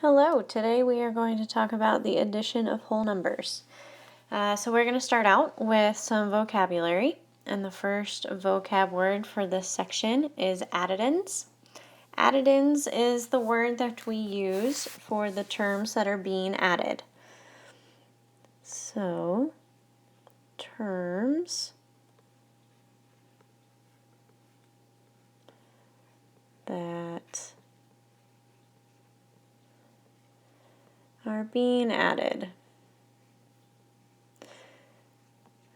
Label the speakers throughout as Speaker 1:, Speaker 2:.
Speaker 1: Hello, today we are going to talk about the addition of whole numbers. So we're going to start out with some vocabulary, and the first vocab word for this section is additins. Additins is the word that we use for the terms that are being added. So, terms that are being added.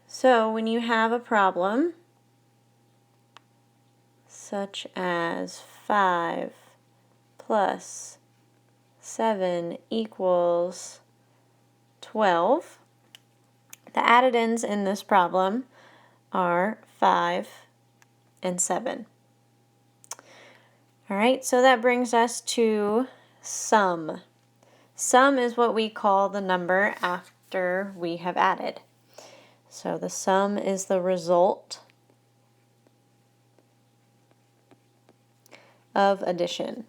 Speaker 1: So when you have a problem, such as 5 plus 7 equals 12, the additins in this problem are 5 and 7. All right, so that brings us to sum. Sum is what we call the number after we have added. So the sum is the result of addition.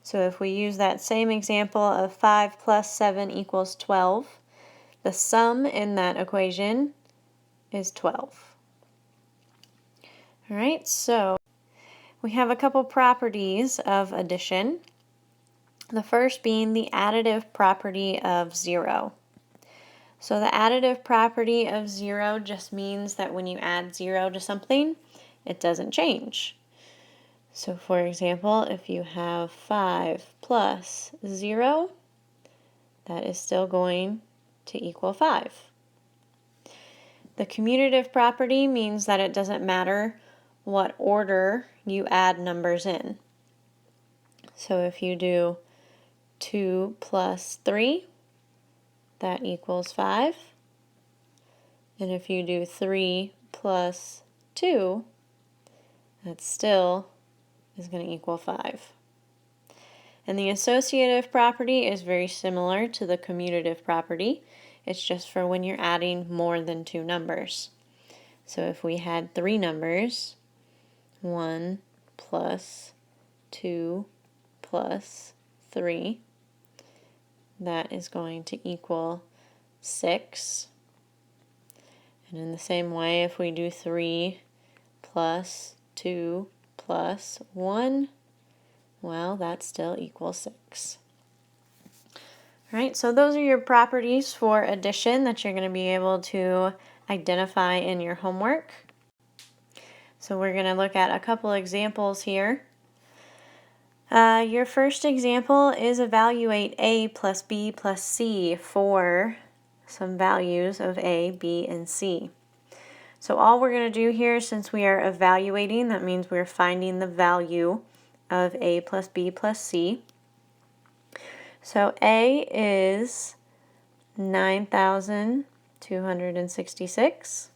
Speaker 1: So if we use that same example of 5 plus 7 equals 12, the sum in that equation is 12. All right, so we have a couple properties of addition. The first being the additive property of 0. So the additive property of 0 just means that when you add 0 to something, it doesn't change. So for example, if you have 5 plus 0, that is still going to equal 5. The commutative property means that it doesn't matter what order you add numbers in. So if you do 2 plus 3, that equals 5. And if you do 3 plus 2, that still is going to equal 5. And the associative property is very similar to the commutative property. It's just for when you're adding more than two numbers. So if we had three numbers, 1 plus 2 plus 3, that is going to equal 6. And in the same way, if we do 3 plus 2 plus 1, well, that still equals 6. All right, so those are your properties for addition that you're going to be able to identify in your homework. So we're going to look at a couple examples here. Your first example is evaluate A plus B plus C for some values of A, B, and C. So all we're going to do here, since we are evaluating, that means we're finding the value of A plus B plus C. So A is 9,266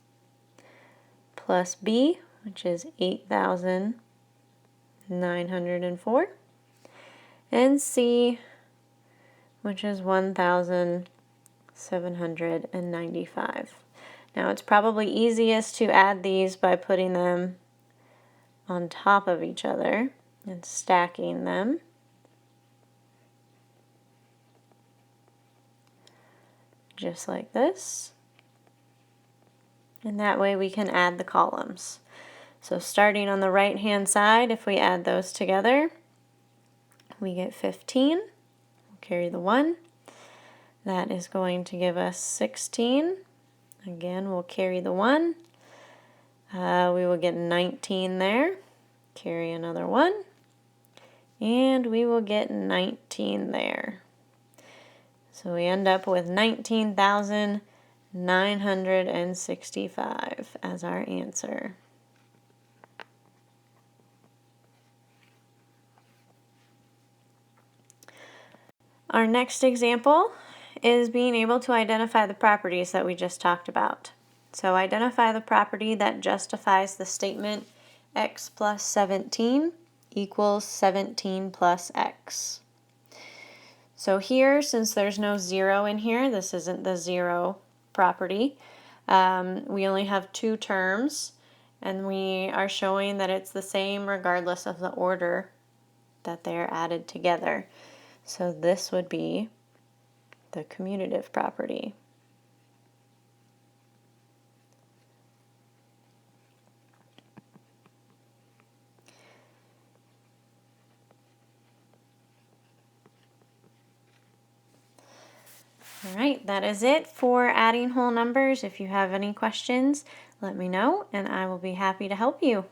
Speaker 1: plus B, which is 8,904, and C, which is 1,795. Now it's probably easiest to add these by putting them on top of each other and stacking them. Just like this. And that way we can add the columns. So starting on the right hand side, if we add those together, we get 15. We'll carry the 1. That is going to give us 16. Again, we'll carry the 1. We will get 19 there. Carry another 1. And we will get 19 there. So we end up with 19,965 as our answer. Our next example is being able to identify the properties that we just talked about. So identify the property that justifies the statement x plus 17 equals 17 plus x. So here, since there's no 0 in here, this isn't the 0 property, we only have two terms, And we are showing that it's the same regardless of the order that they are added together. So this would be the commutative property. All right, that is it for adding whole numbers. If you have any questions, let me know and I will be happy to help you.